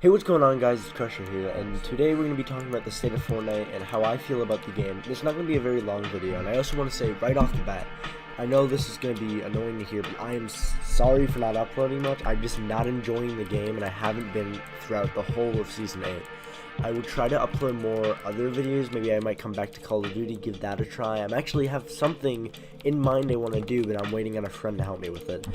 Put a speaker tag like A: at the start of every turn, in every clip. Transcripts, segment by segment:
A: Hey, what's going on, guys? It's Crusher here, and today we're going to be talking about the State of Fortnite and how I feel about the game. It's not going to be a very long video, and I also want to say right off the bat, I know this is going to be annoying to hear, but I am sorry for not uploading much. I'm just not enjoying the game, and I haven't been throughout the whole of Season 8. I would try to upload more other videos. Maybe I might come back to Call of Duty, give that a try. I actually have something in mind I want to do, but I'm waiting on a friend to help me with it.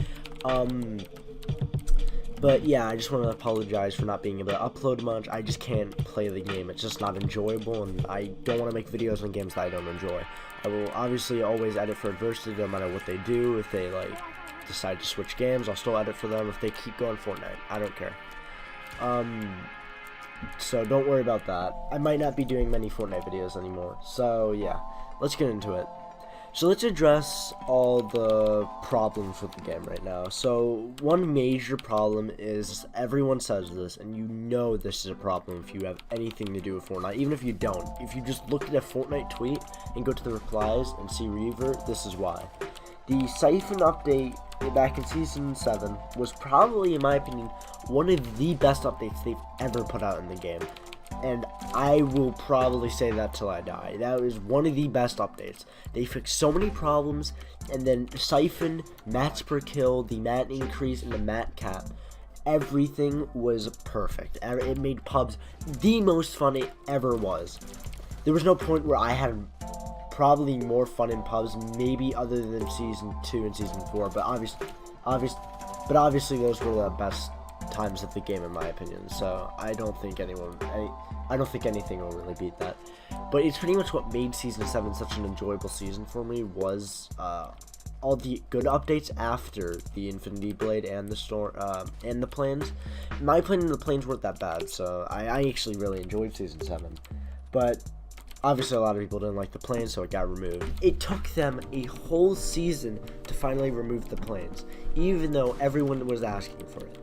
A: But yeah, I just want to apologize for not being able to upload much. I just can't play the game. It's just not enjoyable, and I don't want to make videos on games that I don't enjoy. I will obviously always edit for adversity, no matter what they do. If they decide to switch games, I'll still edit for them. If they keep going Fortnite, I don't care. So don't worry about that. I might not be doing many Fortnite videos anymore. So yeah, let's get into it. So let's address all the problems with the game right now. So one major problem is, everyone says this, and you know this is a problem if you have anything to do with Fortnite. Even if you don't, if you just look at a Fortnite tweet and go to the replies and see revert, this is why. The Siphon update back in Season 7 was probably, in my opinion, one of the best updates they've ever put out in the game. And I will probably say that till I die. That was one of the best updates. They fixed so many problems, and then Siphon, mats per kill, the mat increase, and the mat cap. Everything was perfect. It made pubs the most fun it ever was. There was no point where I had probably more fun in pubs, maybe other than Season 2 and Season 4, but obviously those were the best times of the game, in my opinion. So I don't think anything will really beat that. But it's pretty much what made Season 7 such an enjoyable season for me, was all the good updates after the Infinity Blade and the storm and the planes. My plane and the planes weren't that bad, so I actually really enjoyed Season 7. But obviously a lot of people didn't like the planes, so it got removed. It took them a whole season to finally remove the planes, even though everyone was asking for it.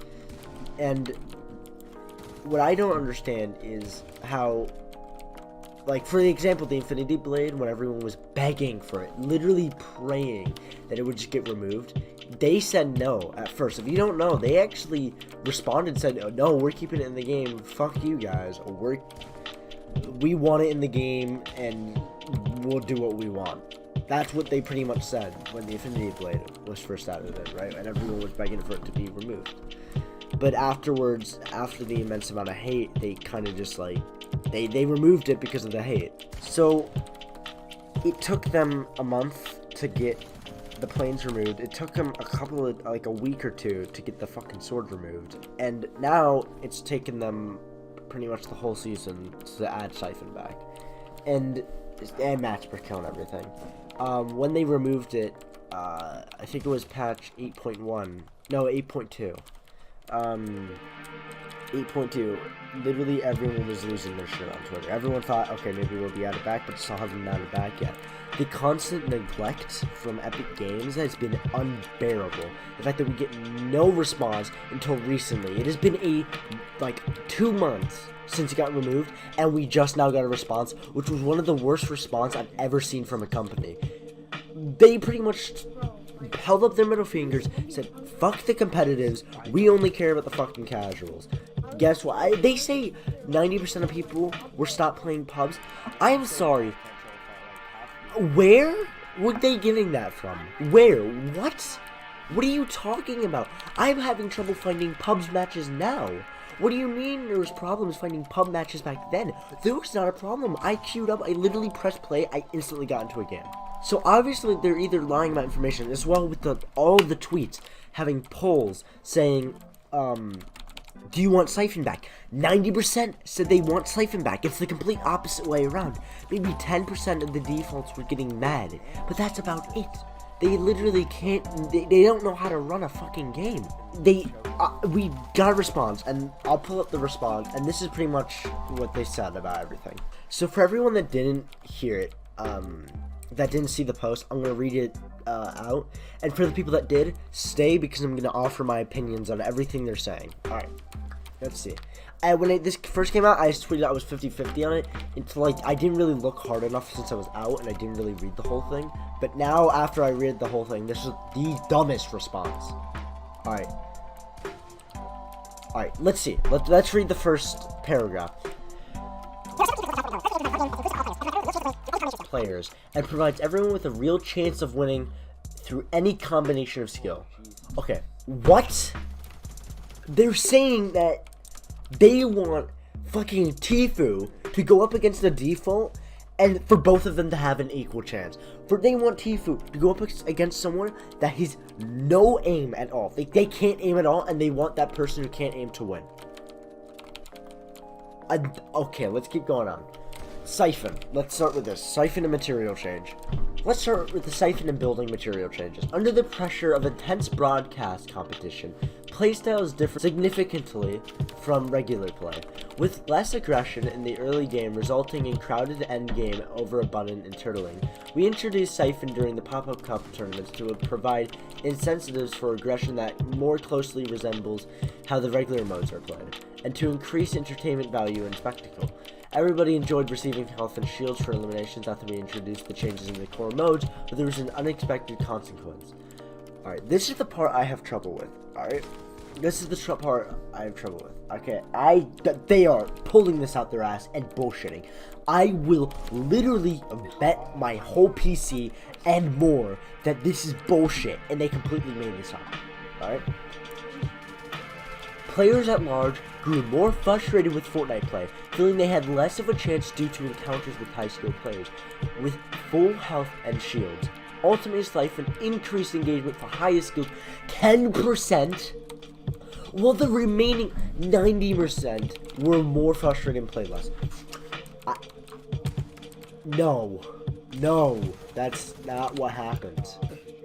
A: And what I don't understand is how, for example, the Infinity Blade, when everyone was begging for it, literally praying that it would just get removed, they said no at first. If you don't know, they actually responded and said, oh, no, we're keeping it in the game, fuck you guys, we want it in the game, and we'll do what we want. That's what they pretty much said when the Infinity Blade was first added in, right? And everyone was begging for it to be removed. But afterwards, after the immense amount of hate, they kind of just they removed it because of the hate. So it took them a month to get the planes removed. It took them a week or two to get the fucking sword removed. And now it's taken them pretty much the whole season to add Siphon back. And match per kill and everything. When they removed it, I think it was patch 8.1. No, 8.2. 8.2, literally everyone was losing their shit on Twitter. Everyone thought, okay, maybe we'll be added back, but still haven't been added back yet. The constant neglect from Epic Games has been unbearable. The fact that we get no response until recently. It has been 2 months since it got removed, and we just now got a response, which was one of the worst response I've ever seen from a company. They pretty much held up their middle fingers, said, fuck the competitives, we only care about the fucking casuals. Guess what? They say 90% of people will stop playing pubs. I'm sorry. Where were they getting that from? Where? What? What are you talking about? I'm having trouble finding pubs matches now. What do you mean there was problems finding pub matches back then? There was not a problem. I queued up, I literally pressed play, I instantly got into a game. So obviously they're either lying about information, as well with all the tweets having polls saying, do you want Siphon back? 90% said they want Siphon back. It's the complete opposite way around. Maybe 10% of the defaults were getting mad, but that's about it. They literally can't, they don't know how to run a fucking game. We got a response, and I'll pull up the response, and this is pretty much what they said about everything. So for everyone that didn't hear it, that didn't see the post, I'm going to read it out. And for the people that did, stay, because I'm going to offer my opinions on everything they're saying. Alright, let's see. When this first came out, I just tweeted I was 50-50 on it. Until I didn't really look hard enough since I was out, and I didn't really read the whole thing. But now, after I read the whole thing, this is the dumbest response. Alright. Alright, let's see. Let's read the first paragraph. Players and provides everyone with a real chance of winning through any combination of skill. Okay, what? They're saying that they want fucking Tfue to go up against the default and for both of them to have an equal chance. They want Tfue to go up against someone that has no aim at all. They can't aim at all, and they want that person who can't aim to win. Okay, let's keep going on. Siphon. Let's start with this. Siphon and material change. Let's start with the Siphon and building material changes. Under the pressure of intense broadcast competition, playstyles differ significantly from regular play, with less aggression in the early game resulting in crowded endgame, overabundant, and turtling. We introduced Siphon during the pop-up cup tournaments to provide incentives for aggression that more closely resembles how the regular modes are played, and to increase entertainment value and spectacle. Everybody enjoyed receiving health and shields for eliminations after we introduced the changes in the core modes, but there was an unexpected consequence. Alright, this is the part I have trouble with, alright? This is the part I have trouble with. Okay, they are pulling this out their ass and bullshitting. I will literally bet my whole PC and more that this is bullshit, and they completely made this up, alright? Players at large grew more frustrated with Fortnite play, feeling they had less of a chance due to encounters with high-skilled players with full health and shields. Ultimate Siphon increased engagement for highest skills 10%, while the remaining 90% were more frustrated and played less. No, that's not what happened.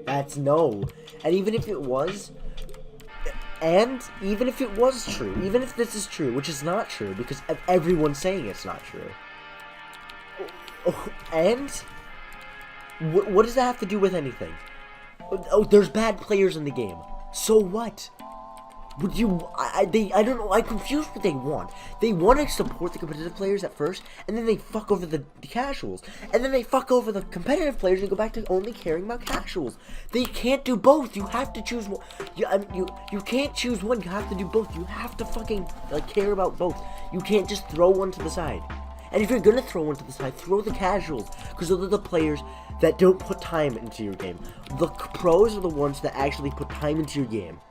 A: That's no. And even if it was, true, even if this is true, which is not true because everyone's saying it's not true, and what does that have to do with anything? Oh, there's bad players in the game. So what? Would you? I don't know. I'm confused what they want. They want to support the competitive players at first, and then they fuck over the casuals, and then they fuck over the competitive players and go back to only caring about casuals. They can't do both. You have to choose one. You can't choose one. You have to do both. You have to fucking care about both. You can't just throw one to the side. And if you're gonna throw one to the side, throw the casuals, because those are the players that don't put time into your game. The pros are the ones that actually put time into your game.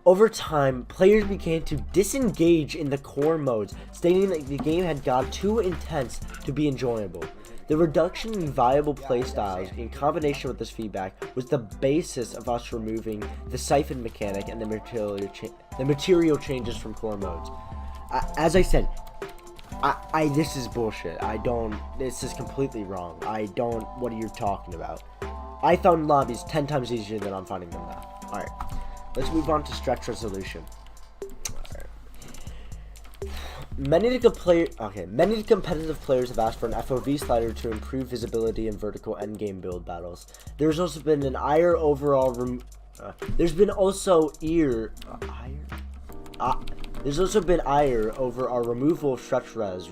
A: Over time, players began to disengage in the core modes, stating that the game had got too intense to be enjoyable. The reduction in viable playstyles in combination with this feedback was the basis of us removing the Siphon mechanic and the material changes from core modes. As I said, this is bullshit. This is completely wrong. What are you talking about? I found lobbies 10 times easier than I'm finding them now. Alright. Let's move on to stretch resolution. Many competitive players have asked for an FOV slider to improve visibility in vertical endgame build battles. There's also been an ire overall. There's also been ire over our removal of stretch res.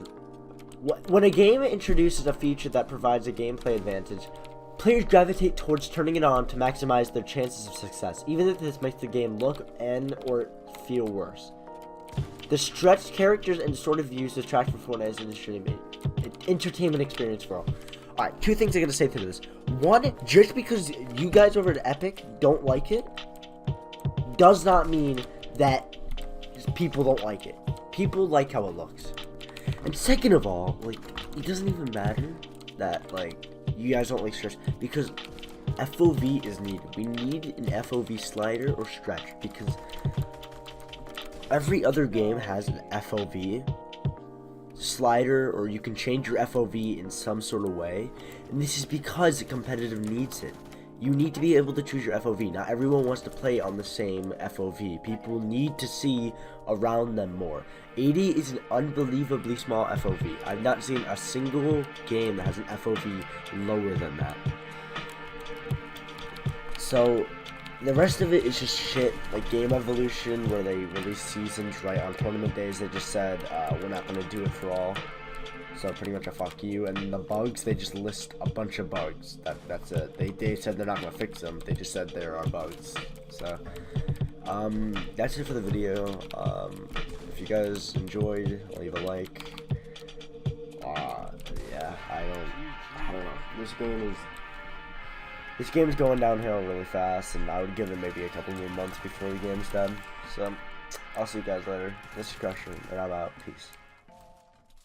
A: When a game introduces a feature that provides a gameplay advantage, players gravitate towards turning it on to maximize their chances of success, even if this makes the game look or feel worse. The stretched characters and distorted views distract from Fortnite's entertainment experience for all. Alright, two things I'm going to say to this. One, just because you guys over at Epic don't like it, does not mean that people don't like it. People like how it looks. And second of all, it doesn't even matter that, you guys don't like stretch, because FOV is needed. We need an FOV slider or stretch, because every other game has an FOV slider, or you can change your FOV in some sort of way, and this is because the competitive needs it. You need to be able to choose your FOV. Not everyone wants to play on the same FOV. People need to see around them more. 80 is an unbelievably small FOV. I've not seen a single game that has an FOV lower than that. So, the rest of it is just shit, like Game Evolution, where they release seasons right on tournament days. They just said, we're not going to do it for all. So pretty much a fuck you. And the bugs, they just list a bunch of bugs. That's it. They said they're not going to fix them. They just said there are bugs. So, That's it for the video. If you guys enjoyed, leave a like. Yeah, I don't know. This game is going downhill really fast, and I would give it maybe a couple more months before the game's done. So, I'll see you guys later. This is Crusher, and I'm out. Peace.